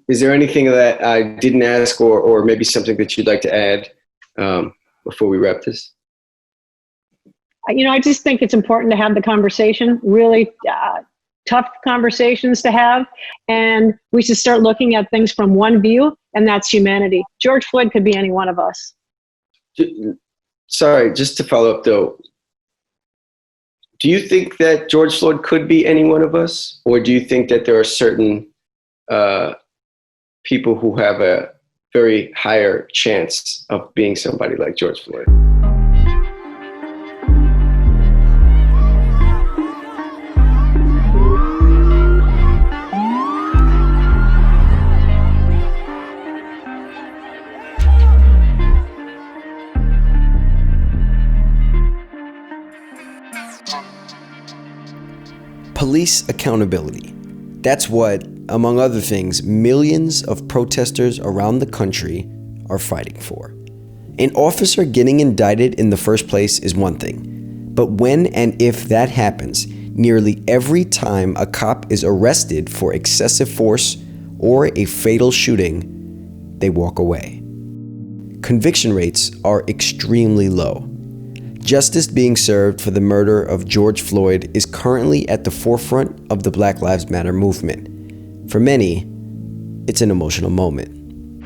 Is there anything that I didn't ask or maybe something that you'd like to add before we wrap this? I just think it's important to have the conversation, really tough conversations to have. And we should start looking at things from one view, and that's humanity. George Floyd could be any one of us. Sorry, just to follow up though, do you think that George Floyd could be any one of us? Or do you think that there are certain people who have a very higher chance of being somebody like George Floyd? Police accountability. That's what, among other things, millions of protesters around the country are fighting for. An officer getting indicted in the first place is one thing, but when and if that happens, nearly every time a cop is arrested for excessive force or a fatal shooting, they walk away. Conviction rates are extremely low. Justice being served for the murder of George Floyd is currently at the forefront of the Black Lives Matter movement. For many, it's an emotional moment.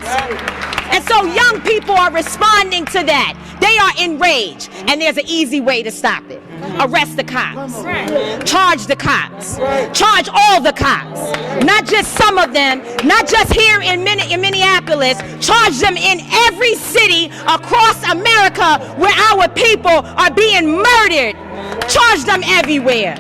And so young people are responding to that. They are enraged, and there's an easy way to stop it. Arrest the cops. Charge the cops. Charge all the cops. Not just some of them, not just here in Minneapolis. Charge them in every city across America where our people are being murdered. Charge them everywhere.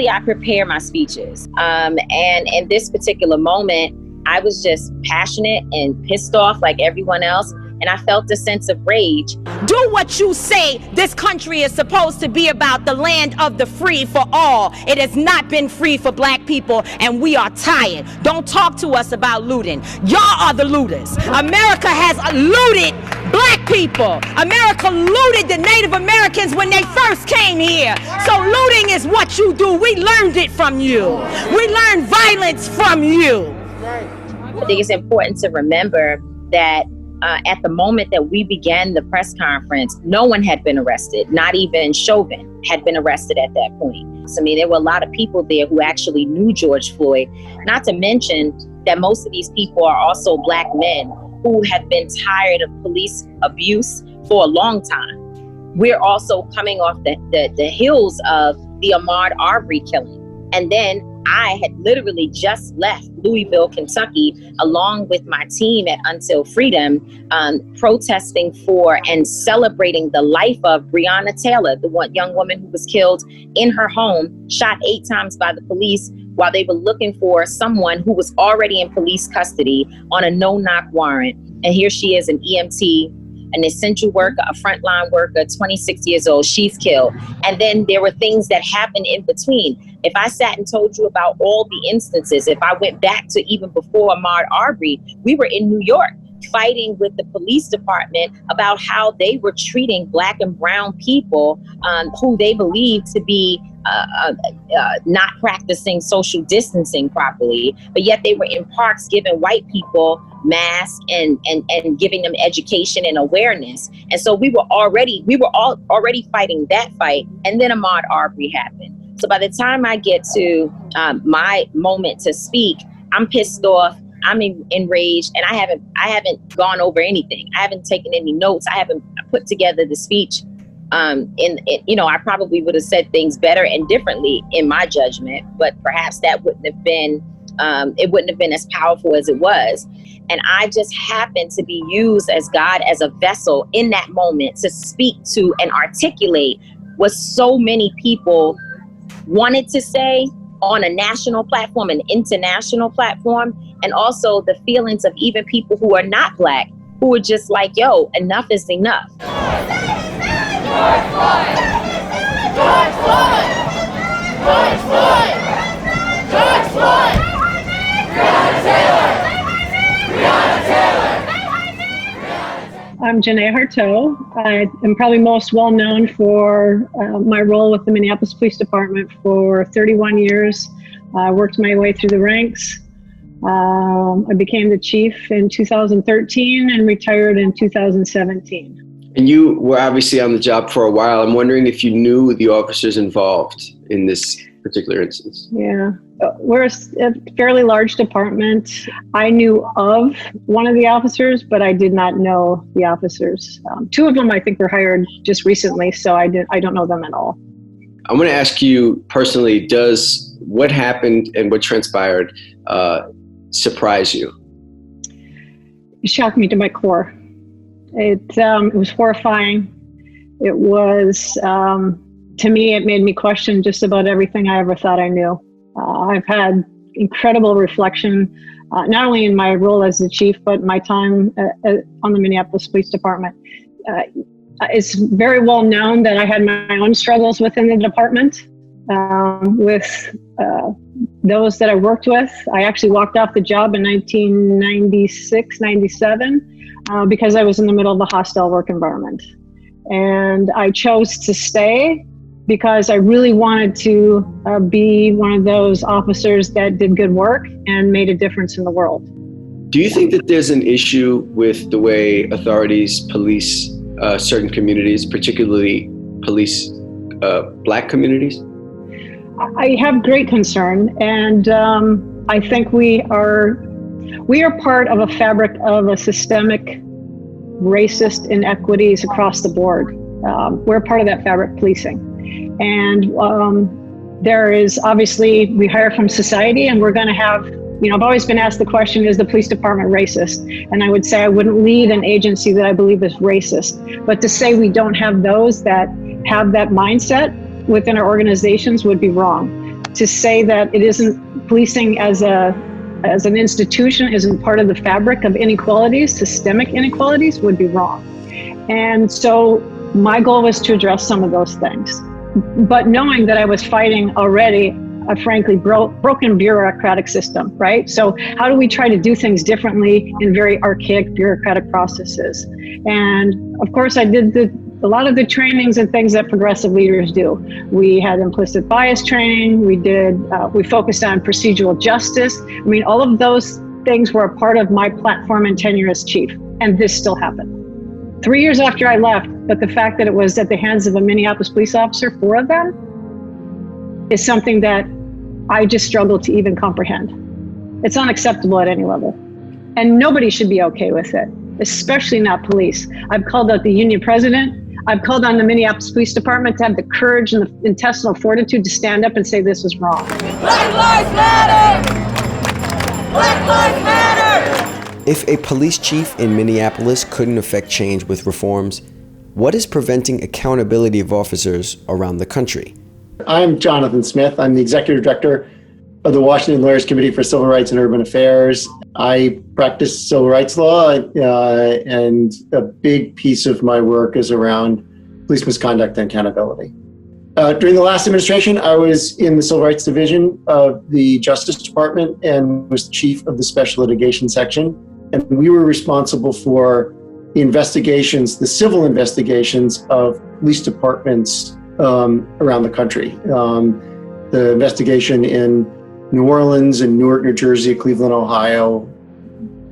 I prepare my speeches. And in this particular moment, I was just passionate and pissed off like everyone else. And I felt a sense of rage. Do what you say this country is supposed to be about, the land of the free for all. It has not been free for black people, and we are tired. Don't talk to us about looting. Y'all are the looters. America has looted black people. America looted the Native Americans when they first came here. So looting is what you do. We learned it from you. We learned violence from you. I think it's important to remember that at the moment that we began the press conference, no one had been arrested. Not even Chauvin had been arrested at that point. So, there were a lot of people there who actually knew George Floyd, not to mention that most of these people are also black men who have been tired of police abuse for a long time. We're also coming off the heels of the Ahmaud Arbery killing. And then I had literally just left Louisville, Kentucky, along with my team at Until Freedom, protesting for and celebrating the life of Breonna Taylor, the one young woman who was killed in her home, shot 8 times by the police while they were looking for someone who was already in police custody on a no-knock warrant. And here she is, an EMT, an essential worker, a frontline worker, 26 years old, she's killed. And then there were things that happened in between. If I sat and told you about all the instances, if I went back to even before Ahmaud Arbery, we were in New York fighting with the police department about how they were treating black and brown people who they believed to be not practicing social distancing properly, but yet they were in parks giving white people masks and giving them education and awareness. And so we were already fighting that fight, and then Ahmaud Arbery happened. So by the time I get to my moment to speak, I'm pissed off, I'm enraged, and I haven't gone over anything. I haven't taken any notes. I haven't put together the speech. I probably would have said things better and differently in my judgment, but perhaps that wouldn't have been as powerful as it was. And I just happened to be used as God as a vessel in that moment to speak to and articulate what so many people wanted to say on a national platform, an international platform, and also the feelings of even people who are not black, who are just like, yo, enough is enough. George Floyd! George Floyd! George Floyd! George Floyd! Breonna Taylor! Breonna Taylor! I'm Janeé Harteau. I am probably most well known for my role with the Minneapolis Police Department for 31 years. I worked my way through the ranks, I became the chief in 2013 and retired in 2017. And you were obviously on the job for a while. I'm wondering if you knew the officers involved in this particular instance. Yeah, we're a fairly large department. I knew of one of the officers, but I did not know the officers. Two of them I think were hired just recently, so I don't know them at all. I'm going to ask you personally, does what happened and what transpired surprise you? It shocked me to my core. It was horrifying. It was, to me, it made me question just about everything I ever thought I knew. I've had incredible reflection, not only in my role as the chief, but my time on the Minneapolis Police Department. It's very well known that I had my own struggles within the department with those that I worked with. I actually walked off the job in 1996, 97, because I was in the middle of a hostile work environment. And I chose to stay because I really wanted to be one of those officers that did good work and made a difference in the world. Do you think that there's an issue with the way authorities police certain communities, particularly police Black communities? I have great concern, and I think we are part of a fabric of a systemic racist inequities across the board. We're part of that fabric, policing. And there is obviously, we hire from society, and we're going to have, I've always been asked the question, is the police department racist? And I would say I wouldn't lead an agency that I believe is racist. But to say we don't have those that have that mindset within our organizations would be wrong. To say that it isn't, policing as an institution isn't part of the fabric of inequalities, systemic inequalities, would be wrong. And so my goal was to address some of those things. But knowing that I was fighting already a frankly broken bureaucratic system, right? So how do we try to do things differently in very archaic bureaucratic processes? And of course I did a lot of the trainings and things that progressive leaders do. We had implicit bias training. We focused on procedural justice. I mean, all of those things were a part of my platform and tenure as chief, and this still happened. 3 years after I left, but the fact that it was at the hands of a Minneapolis police officer, 4 of them, is something that I just struggle to even comprehend. It's unacceptable at any level. And nobody should be okay with it, especially not police. I've called out the union president. I've called on the Minneapolis Police Department to have the courage and the intestinal fortitude to stand up and say this was wrong. Black Lives Matter! Black Lives Matter! If a police chief in Minneapolis couldn't affect change with reforms, what is preventing accountability of officers around the country? I'm Jonathan Smith. I'm the executive director of the Washington Lawyers Committee for Civil Rights and Urban Affairs. I practice civil rights law, and a big piece of my work is around police misconduct and accountability. During the last administration, I was in the Civil Rights Division of the Justice Department and was chief of the Special Litigation Section. And we were responsible for the investigations, the civil investigations of police departments around the country. The investigation in New Orleans and Newark, New Jersey, Cleveland, Ohio,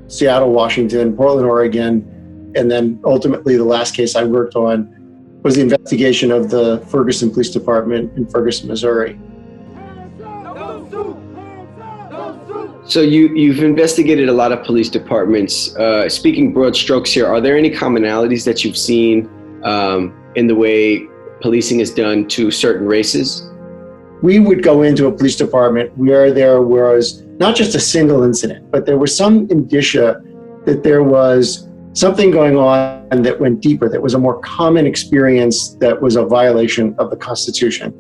Seattle, Washington, Portland, Oregon, and then ultimately the last case I worked on was the investigation of the Ferguson Police Department in Ferguson, Missouri. So you've investigated a lot of police departments. Speaking broad strokes here, are there any commonalities that you've seen in the way policing is done to certain races? We would go into a police department where there was not just a single incident, but there was some indicia that there was something going on that went deeper, that was a more common experience that was a violation of the Constitution.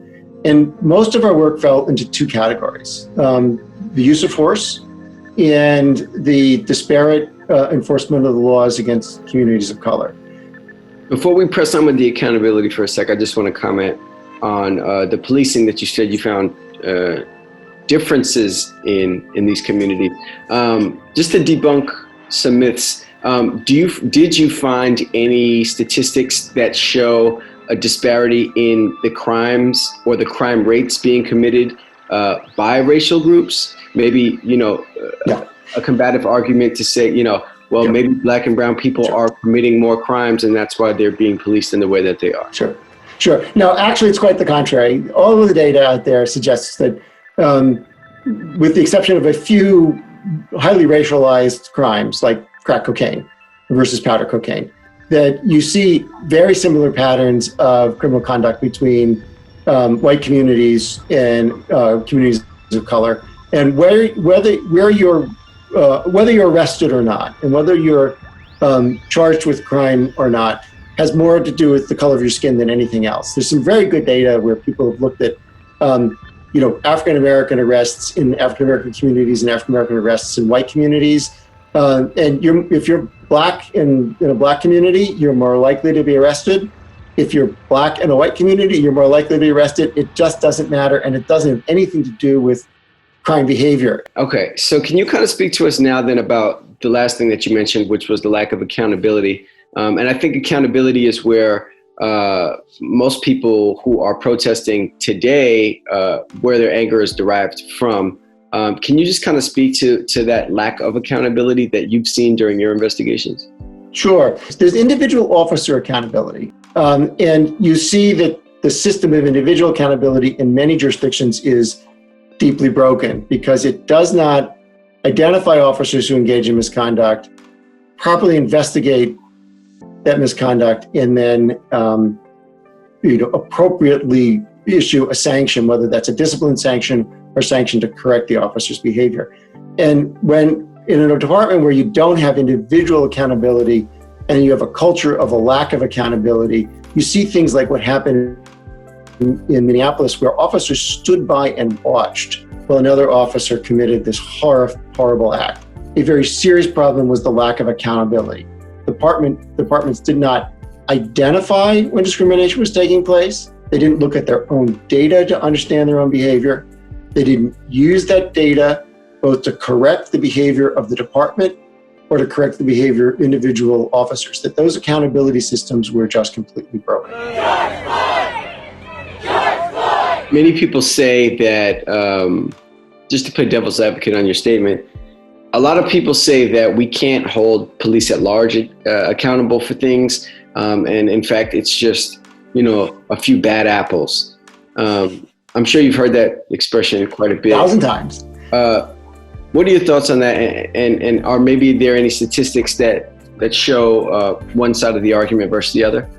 And most of our work fell into 2 categories, the use of force and the disparate enforcement of the laws against communities of color. Before we press on with the accountability for a sec, I just want to comment on the policing that you said you found differences in these communities. Just to debunk some myths, did you find any statistics that show a disparity in the crimes or the crime rates being committed by racial groups? Maybe, a combative argument to say, well, maybe black and brown people are committing more crimes and that's why they're being policed in the way that they are. Sure. No, actually, it's quite the contrary. All of the data out there suggests that, with the exception of a few highly racialized crimes like crack cocaine versus powder cocaine, that you see very similar patterns of criminal conduct between white communities and communities of color, and whether you're arrested or not, and whether you're charged with crime or not, has more to do with the color of your skin than anything else. There's some very good data where people have looked at, African American arrests in African American communities and African American arrests in white communities. If you're black in a black community, you're more likely to be arrested. If you're black in a white community, you're more likely to be arrested. It just doesn't matter, and it doesn't have anything to do with crime behavior. Okay, so can you kind of speak to us now then about the last thing that you mentioned, which was the lack of accountability? And I think accountability is where most people who are protesting today, where their anger is derived from. Can you just kind of speak to that lack of accountability that you've seen during your investigations? Sure. There's individual officer accountability. And you see that the system of individual accountability in many jurisdictions is deeply broken because it does not identify officers who engage in misconduct, properly investigate that misconduct, and then appropriately issue a sanction, whether that's a discipline sanction or sanction to correct the officer's behavior. And when in a department where you don't have individual accountability and you have a culture of a lack of accountability, you see things like what happened in Minneapolis, where officers stood by and watched while another officer committed this horrible act. A very serious problem was the lack of accountability. Departments did not identify when discrimination was taking place. They didn't look at their own data to understand their own behavior. They didn't use that data both to correct the behavior of the department or to correct the behavior of individual officers, that those accountability systems were just completely broken. Many people say that, just to play devil's advocate on your statement, a lot of people say that we can't hold police at large accountable for things. And in fact, it's just, a few bad apples. I'm sure you've heard that expression quite a bit. 1,000 times. What are your thoughts on that? And are maybe there any statistics that show one side of the argument versus the other?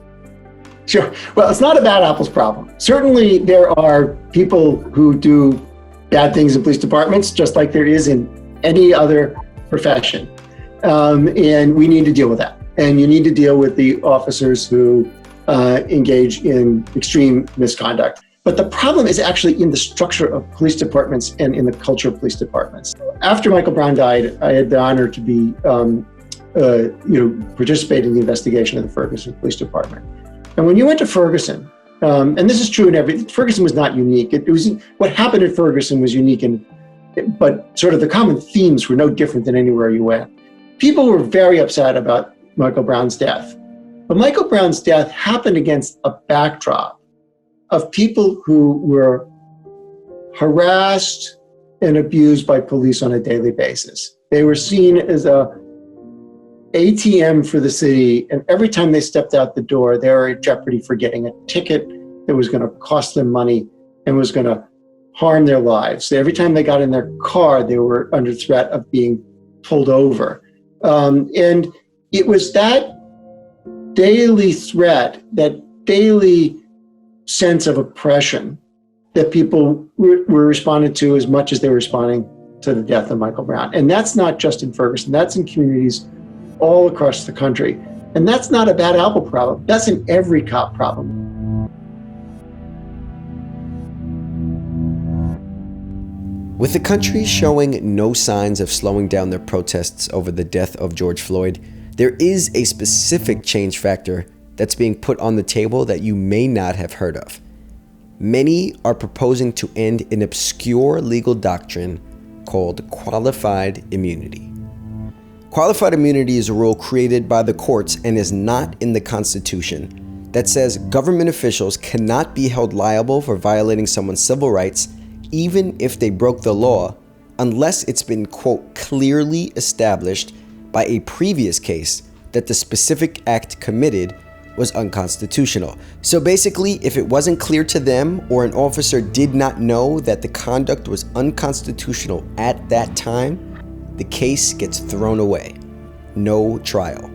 Sure. Well, it's not a bad apples problem. Certainly there are people who do bad things in police departments, just like there is in any other profession. And we need to deal with that. And you need to deal with the officers who engage in extreme misconduct. But the problem is actually in the structure of police departments and in the culture of police departments. After Michael Brown died, I had the honor to be, participate in the investigation of the Ferguson Police Department. And when you went to Ferguson, and this is true in Ferguson was not unique. It was what happened at Ferguson was unique, but sort of the common themes were no different than anywhere you went. People were very upset about Michael Brown's death. But Michael Brown's death happened against a backdrop of people who were harassed and abused by police on a daily basis. They were seen as a ATM for the city, and every time they stepped out the door, they were at jeopardy for getting a ticket that was going to cost them money and was going to harm their lives. So every time they got in their car, they were under threat of being pulled over. And it was that daily threat, that daily sense of oppression that people were responding to as much as they were responding to the death of Michael Brown. And that's not just in Ferguson, that's in communities all across the country. And that's not a bad apple problem. That's an every cop problem. With the country showing no signs of slowing down their protests over the death of George Floyd, there is a specific change factor that's being put on the table that you may not have heard of. Many are proposing to end an obscure legal doctrine called qualified immunity. Qualified immunity is a rule created by the courts and is not in the Constitution that says government officials cannot be held liable for violating someone's civil rights even if they broke the law unless it's been, quote, clearly established by a previous case that the specific act committed was unconstitutional. So basically, if it wasn't clear to them or an officer did not know that the conduct was unconstitutional at that time, the case gets thrown away. No trial.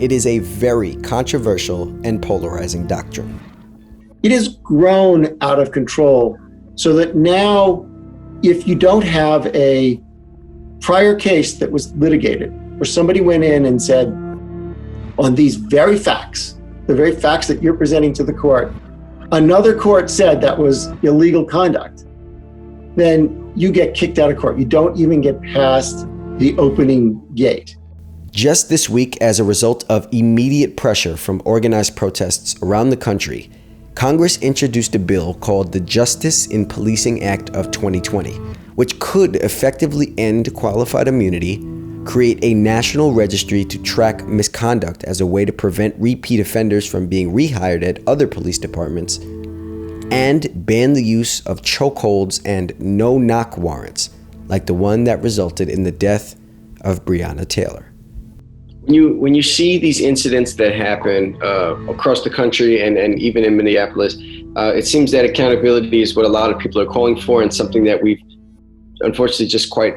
It is a very controversial and polarizing doctrine. It has grown out of control so that now, if you don't have a prior case that was litigated, where somebody went in and said, on these very facts, the very facts that you're presenting to the court, another court said that was illegal conduct, then you get kicked out of court. You don't even get past the opening gate. Just this week, as a result of immediate pressure from organized protests around the country, Congress introduced a bill called the Justice in Policing Act of 2020, which could effectively end qualified immunity, create a national registry to track misconduct as a way to prevent repeat offenders from being rehired at other police departments, and ban the use of chokeholds and no-knock warrants, like the one that resulted in the death of Breonna Taylor. When you see these incidents that happen across the country and even in Minneapolis, it seems that accountability is what a lot of people are calling for, and something that we've unfortunately just quite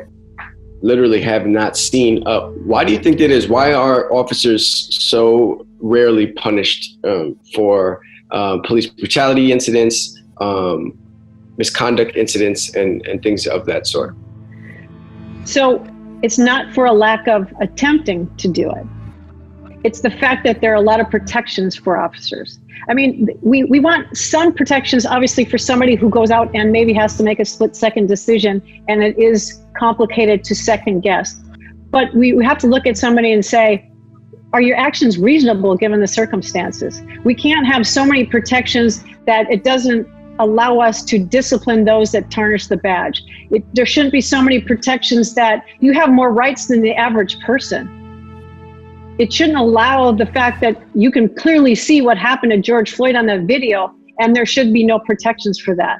literally have not seen. Why do you think that is? Why are officers so rarely punished for police brutality incidents, misconduct incidents, and things of that sort? So it's not for a lack of attempting to do it. It's the fact that there are a lot of protections for officers. I mean, we want some protections, obviously, for somebody who goes out and maybe has to make a split-second decision, and it is complicated to second guess. But we have to look at somebody and say, are your actions reasonable given the circumstances? We can't have so many protections that it doesn't allow us to discipline those that tarnish the badge. There shouldn't be so many protections that you have more rights than the average person. It shouldn't allow the fact that you can clearly see what happened to George Floyd on that video, and there should be no protections for that.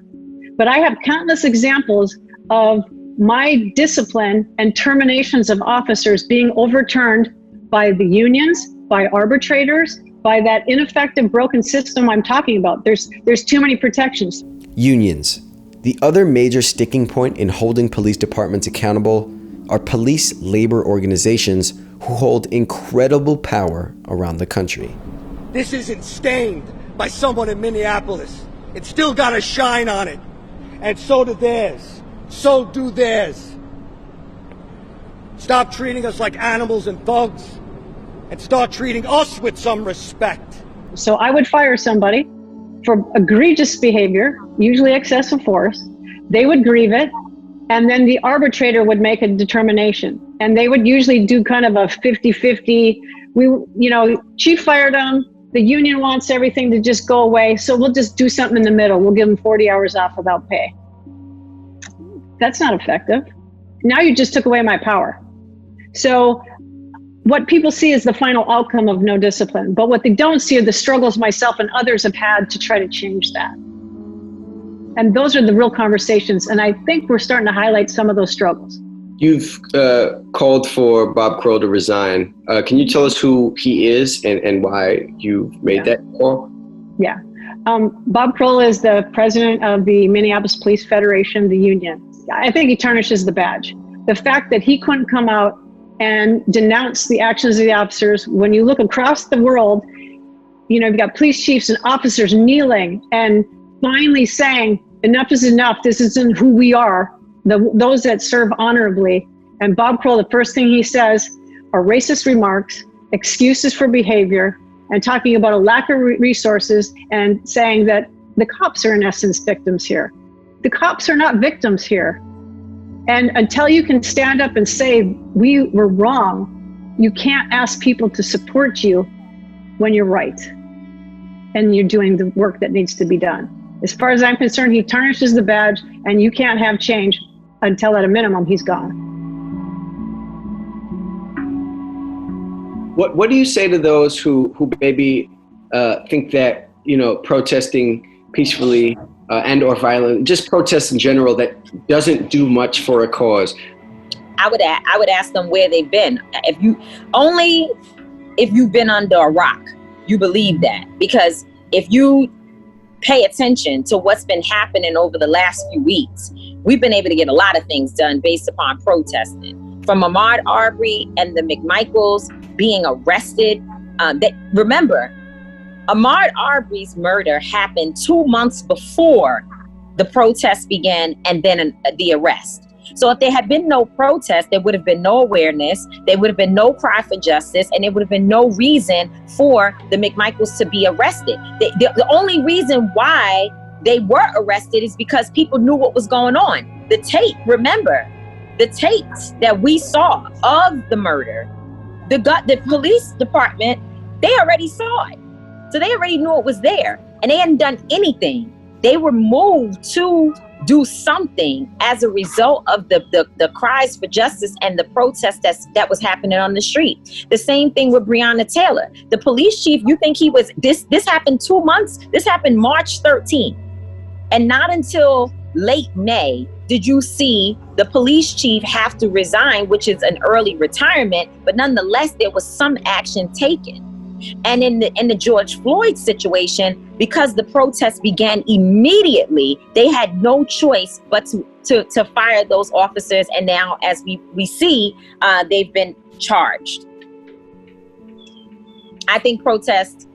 But I have countless examples of my discipline and terminations of officers being overturned by the unions, by arbitrators, by that ineffective, broken system I'm talking about. There's too many protections. Unions. The other major sticking point in holding police departments accountable are police labor organizations who hold incredible power around the country. This isn't stained by someone in Minneapolis. It's still got a shine on it. And so do theirs. So do theirs. Stop treating us like animals and thugs, and start treating us with some respect. So I would fire somebody for egregious behavior, usually excessive force. They would grieve it, and then the arbitrator would make a determination. And they would usually do kind of a 50-50. Chief fired him. The union wants everything to just go away, so we'll just do something in the middle. We'll give them 40 hours off without pay. That's not effective. Now you just took away my power. So what people see is the final outcome of no discipline, but what they don't see are the struggles myself and others have had to try to change that. And those are the real conversations, and I think we're starting to highlight some of those struggles. You've called for Bob Kroll to resign. Can you tell us who he is and why you made that call? Yeah. Bob Kroll is the president of the Minneapolis Police Federation, the union. I think he tarnishes the badge. The fact that he couldn't come out and denounce the actions of the officers, when you look across the world, you've got police chiefs and officers kneeling and finally saying, enough is enough, this isn't who we are, those that serve honorably. And Bob Kroll, the first thing he says are racist remarks, excuses for behavior, and talking about a lack of resources and saying that the cops are in essence victims here. The cops are not victims here. And until you can stand up and say, we were wrong, you can't ask people to support you when you're right and you're doing the work that needs to be done. As far as I'm concerned, he tarnishes the badge, and you can't have change until at a minimum he's gone. What do you say to those who maybe think that protesting peacefully and or violent, just protests in general that doesn't do much for a cause? I would ask them where they've been. If you've been under a rock, you believe that. Because if you pay attention to what's been happening over the last few weeks, we've been able to get a lot of things done based upon protesting. From Ahmaud Arbery and the McMichaels being arrested. Remember, Ahmaud Arbery's murder happened 2 months before the protests began and then the arrest. So if there had been no protest, there would have been no awareness, there would have been no cry for justice, and there would have been no reason for the McMichaels to be arrested. The only reason why they were arrested is because people knew what was going on. The tape, remember, the tapes that we saw of the murder, the police department, they already saw it. So they already knew it was there, and they hadn't done anything. They were moved to do something as a result of the cries for justice and the protest that was happening on the street. The same thing with Breonna Taylor. The police chief, you think he was, this happened 2 months, this happened March 13th. And not until late May did you see the police chief have to resign, which is an early retirement, but nonetheless, there was some action taken. And in the George Floyd situation, because the protests began immediately, they had no choice but to fire those officers. And now, as we see, they've been charged. I think protests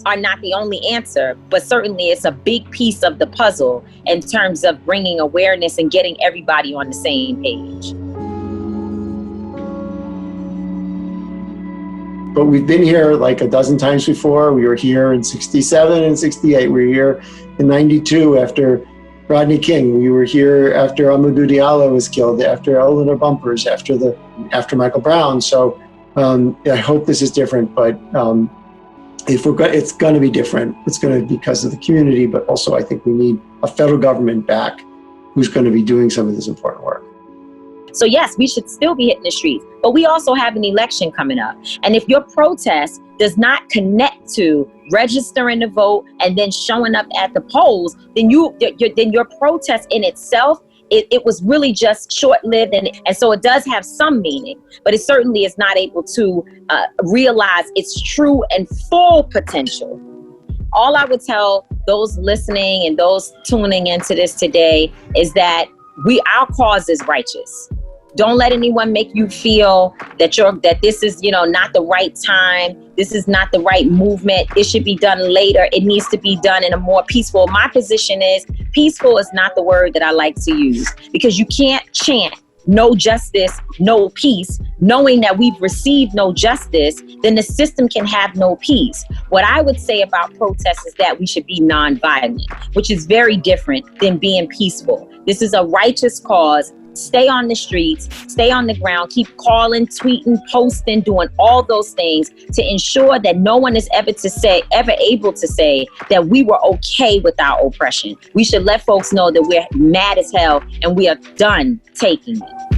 are not the only answer, but certainly it's a big piece of the puzzle in terms of bringing awareness and getting everybody on the same page. But we've been here like a dozen times before. We were here in 67 and 68. We were here in 92 after Rodney King. We were here after Amadou Diallo was killed, after Eleanor Bumpers, after Michael Brown. So I hope this is different, but it's going to be different. It's going to be because of the community, but also I think we need a federal government back who's going to be doing some of this important work. So yes, we should still be hitting the streets, but we also have an election coming up. And if your protest does not connect to registering to vote and then showing up at the polls, then your protest in itself, it was really just short-lived. And so it does have some meaning, but it certainly is not able to realize its true and full potential. All I would tell those listening and those tuning into this today is that our cause is righteous. Don't let anyone make you feel that this is, not the right time. This is not the right movement. It should be done later. It needs to be done in a more peaceful. My position is peaceful is not the word that I like to use, because you can't chant no justice, no peace, knowing that we've received no justice, then the system can have no peace. What I would say about protests is that we should be nonviolent, which is very different than being peaceful. This is a righteous cause. Stay on the streets, stay on the ground, keep calling, tweeting, posting, doing all those things to ensure that no one is ever able to say that we were okay with our oppression. We should let folks know that we're mad as hell and we are done taking it.